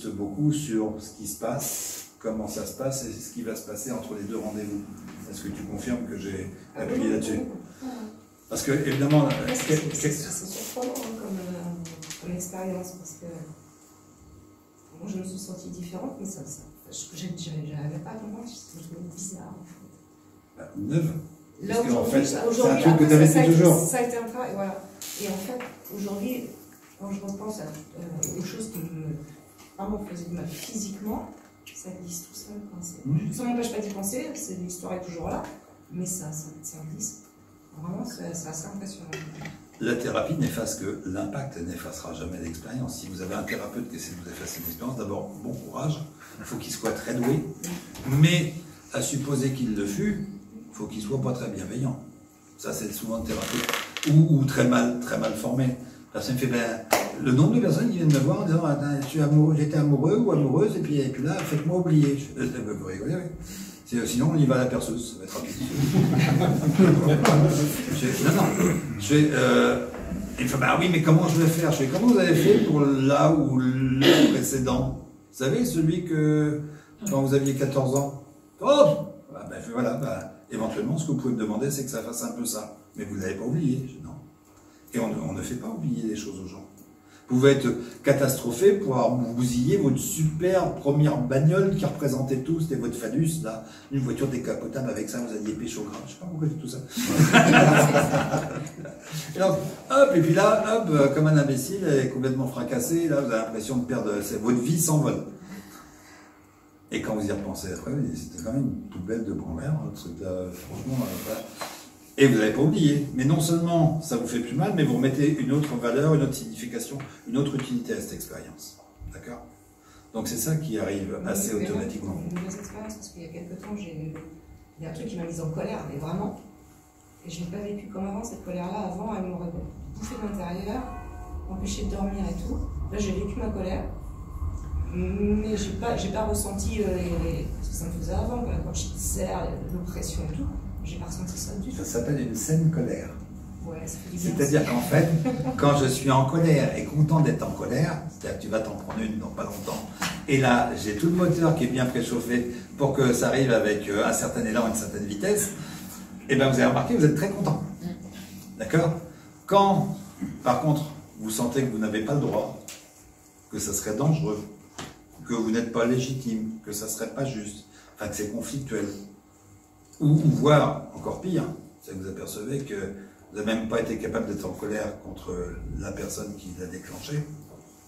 insiste beaucoup sur ce qui se passe, comment ça se passe et ce qui va se passer entre les deux rendez-vous. Est-ce que tu confirmes que j'ai appuyé là-dessus? Parce que, évidemment... C'est surprenant comme expérience, parce que moi je me suis sentie différente, mais j'avais pas compris, je me trouvais bizarre. Neuve. Là, aujourd'hui, c'est un truc que tu avais fait toujours. Ça a été un travail, voilà. Et en fait, aujourd'hui, quand je repense aux choses qui me vraiment faisaient du mal physiquement, ça glisse tout seul. Ça ne m'empêche pas d'y penser, l'histoire est toujours là, mais ça glisse. Vraiment, c'est assez impressionnant. La thérapie n'efface que l'impact, elle n'effacera jamais l'expérience. Si vous avez un thérapeute qui essaie de vous effacer une expérience, d'abord, bon courage, il faut qu'il soit très doué, mais à supposer qu'il le fût, il faut qu'il soit pas très bienveillant. Ça, c'est souvent le thérapeute. Ou très mal formé. Personne me fait, le nombre de personnes qui viennent me voir en disant, j'étais amoureux ou amoureuse, et puis là, faites-moi oublier. Vous rigolez, oui. Sinon, on y va à la perceuse, ça va être rapide. Il me fait, oui, mais comment je vais faire? Je fais, comment vous avez fait pour là ou le précédent? Vous savez, celui que, quand vous aviez 14 ans, éventuellement, ce que vous pouvez me demander, c'est que ça fasse un peu ça. Mais vous ne l'avez pas oublié. Je dis, non. Et on ne fait pas oublier les choses aux gens. Vous pouvez être catastrophé pour avoir bousillé votre super première bagnole qui représentait tout, c'était votre phallus, là, une voiture décapotable, avec ça, vous alliez pêcher au gras. Je ne sais pas pourquoi c'est tout ça. Et donc, hop, et puis là, hop, comme un imbécile, elle est complètement fracassée, là, vous avez l'impression de perdre, votre vie s'envole. Et quand vous y repensez après, c'était quand même une poubelle de grand-mère, le truc là, franchement, voilà. Et vous n'avez pas oublié. Mais non seulement ça vous fait plus mal, mais vous remettez une autre valeur, une autre signification, une autre utilité à cette expérience. D'accord? Donc c'est ça qui arrive assez automatiquement. Une mauvaise expérience, parce qu'il y a quelques temps, il y a un truc qui m'a mise en colère, mais vraiment. Et je n'ai pas vécu comme avant, cette colère-là. Avant, elle m'aurait bouffé de l'intérieur, empêché de dormir et tout. Là, j'ai vécu ma colère. Mais j'ai pas ressenti, parce que ça me faisait avant, quand je disais l'oppression et tout. J'ai pas ressenti ça du tout. Ça s'appelle une saine colère. Ouais, ça fait du bien. C'est-à-dire qu'en fait, quand je suis en colère et content d'être en colère, c'est-à-dire que tu vas t'en prendre une dans pas longtemps, et là, j'ai tout le moteur qui est bien préchauffé pour que ça arrive avec un certain élan, une certaine vitesse, et bien vous avez remarqué, vous êtes très content. D'accord? Quand, par contre, vous sentez que vous n'avez pas le droit, que ça serait dangereux, que vous n'êtes pas légitime, que ça serait pas juste, enfin que c'est conflictuel, ou voire, encore pire, c'est que vous apercevez que vous n'avez même pas été capable d'être en colère contre la personne qui l'a déclenché,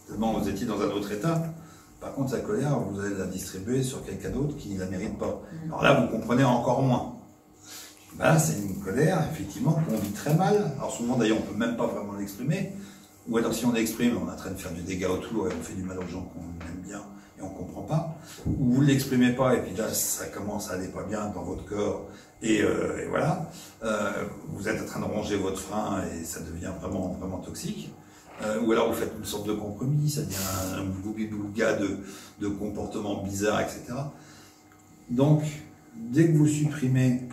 tellement vous étiez dans un autre état. Par contre, sa colère, vous allez la distribuer sur quelqu'un d'autre qui ne la mérite pas. Alors là, vous comprenez encore moins. Là, c'est une colère, effectivement, qu'on vit très mal. Alors souvent, d'ailleurs, on ne peut même pas vraiment l'exprimer. Ou alors, si on l'exprime, on est en train de faire du dégât autour et on fait du mal aux gens qu'on aime bien et on ne comprend pas. Ou vous ne l'exprimez pas et puis là, ça commence à aller pas bien dans votre corps. Et voilà, vous êtes en train de ronger votre frein et ça devient vraiment, vraiment toxique. Ou alors vous faites une sorte de compromis, ça devient un boubi-boulga de comportements bizarres, etc. Donc, dès que vous supprimez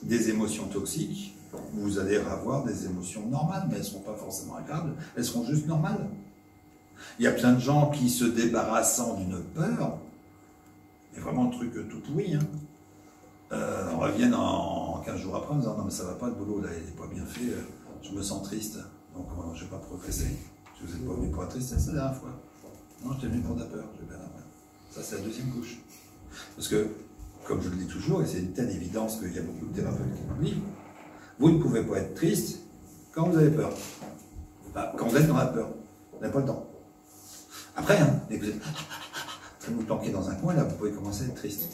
des émotions toxiques, vous allez avoir des émotions normales, mais elles ne seront pas forcément agréables, elles seront juste normales. Il y a plein de gens qui, se débarrassant d'une peur, et vraiment le truc tout pourri, reviennent en 15 jours après en disant « Non mais ça va pas, le boulot là il n'est pas bien fait, je me sens triste, donc je ne vais pas progresser. Si vous n'êtes pas venu pour la tristesse, c'est la dernière fois. Non, j'étais venu pour la peur, j'ai bien la peur. » Ça c'est la deuxième couche. Parce que, comme je le dis toujours, et c'est une telle évidence qu'il y a beaucoup de thérapeutes qui l'oublient, vous ne pouvez pas être triste quand vous avez peur. Enfin, quand vous êtes dans la peur, vous n'avez pas le temps. Après, dès que vous êtes vous planquez dans un coin, là, vous pouvez commencer à être triste.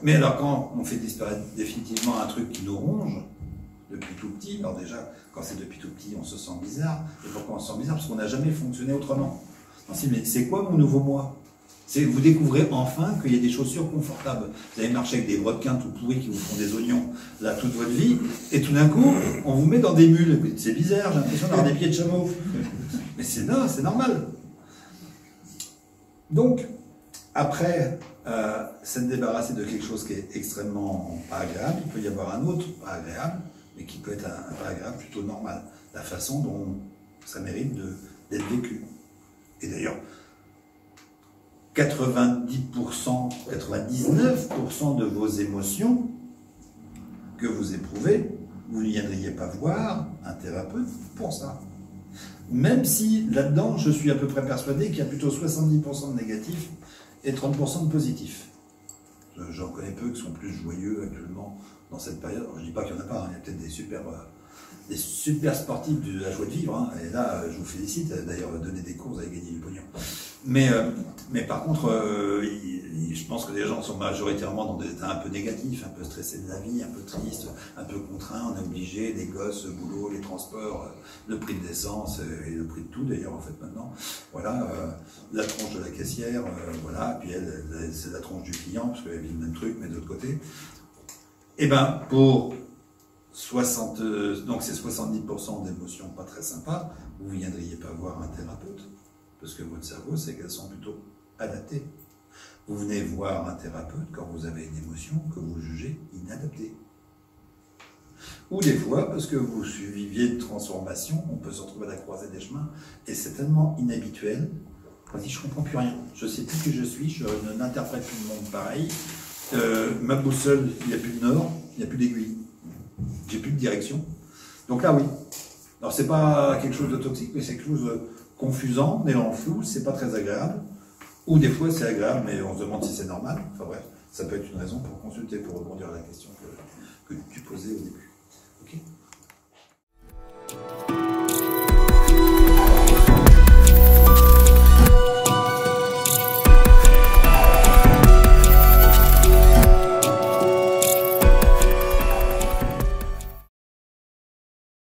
Mais alors, quand on fait disparaître définitivement un truc qui nous ronge, depuis tout petit, alors déjà, quand c'est depuis tout petit, on se sent bizarre. Et pourquoi on se sent bizarre? Parce qu'on n'a jamais fonctionné autrement. Mais c'est quoi mon nouveau moi? Vous découvrez enfin qu'il y a des chaussures confortables. Vous avez marché avec des brodequins tout pourris qui vous font des oignons là toute votre vie, et tout d'un coup, on vous met dans des mules. C'est bizarre, j'ai l'impression d'avoir des pieds de chameau. Mais c'est normal. Donc, après s'être débarrassé de quelque chose qui est extrêmement pas agréable, il peut y avoir un autre pas agréable, mais qui peut être un pas agréable plutôt normal. La façon dont ça mérite d'être vécu. Et d'ailleurs, 90%, 99% de vos émotions que vous éprouvez, vous ne viendriez pas voir un thérapeute pour ça. Même si, là-dedans, je suis à peu près persuadé qu'il y a plutôt 70% de négatifs et 30% de positifs. J'en connais peu qui sont plus joyeux actuellement dans cette période. Alors, je ne dis pas qu'il n'y en a pas, hein. Il y a peut-être des super sportifs de la joie de vivre, hein. Et là, je vous félicite. D'ailleurs, donner des cours, vous allez gagner du pognon. Mais par contre, je pense que les gens sont majoritairement dans des états un peu négatifs, un peu stressés de la vie, un peu tristes, un peu contraints. On est obligé, les gosses, le boulot, les transports, le prix de l'essence et le prix de tout d'ailleurs en fait maintenant. Voilà, la tronche de la caissière, voilà, puis elle c'est la tronche du client parce qu'elle vit le même truc mais de l'autre côté. Et ben pour 60, donc c'est 70% d'émotions pas très sympas, vous ne viendriez pas voir un thérapeute. Parce que votre cerveau, c'est qu'elles sont plutôt adaptées. Vous venez voir un thérapeute quand vous avez une émotion que vous jugez inadaptée. Ou des fois, parce que vous suiviez une transformation, on peut se retrouver à la croisée des chemins, et c'est tellement inhabituel, on dit je ne comprends plus rien, je ne sais plus qui je suis, je n'interprète plus le monde pareil, ma boussole, il n'y a plus de nord, il n'y a plus d'aiguille, j'ai plus de direction. Donc là, oui. Alors c'est pas quelque chose de toxique, mais c'est quelque chose de confusant, on est dans le flou, c'est pas très agréable, ou des fois c'est agréable, mais on se demande si c'est normal. Enfin bref, ça peut être une raison pour consulter, pour rebondir à la question que tu posais au début. Ok ?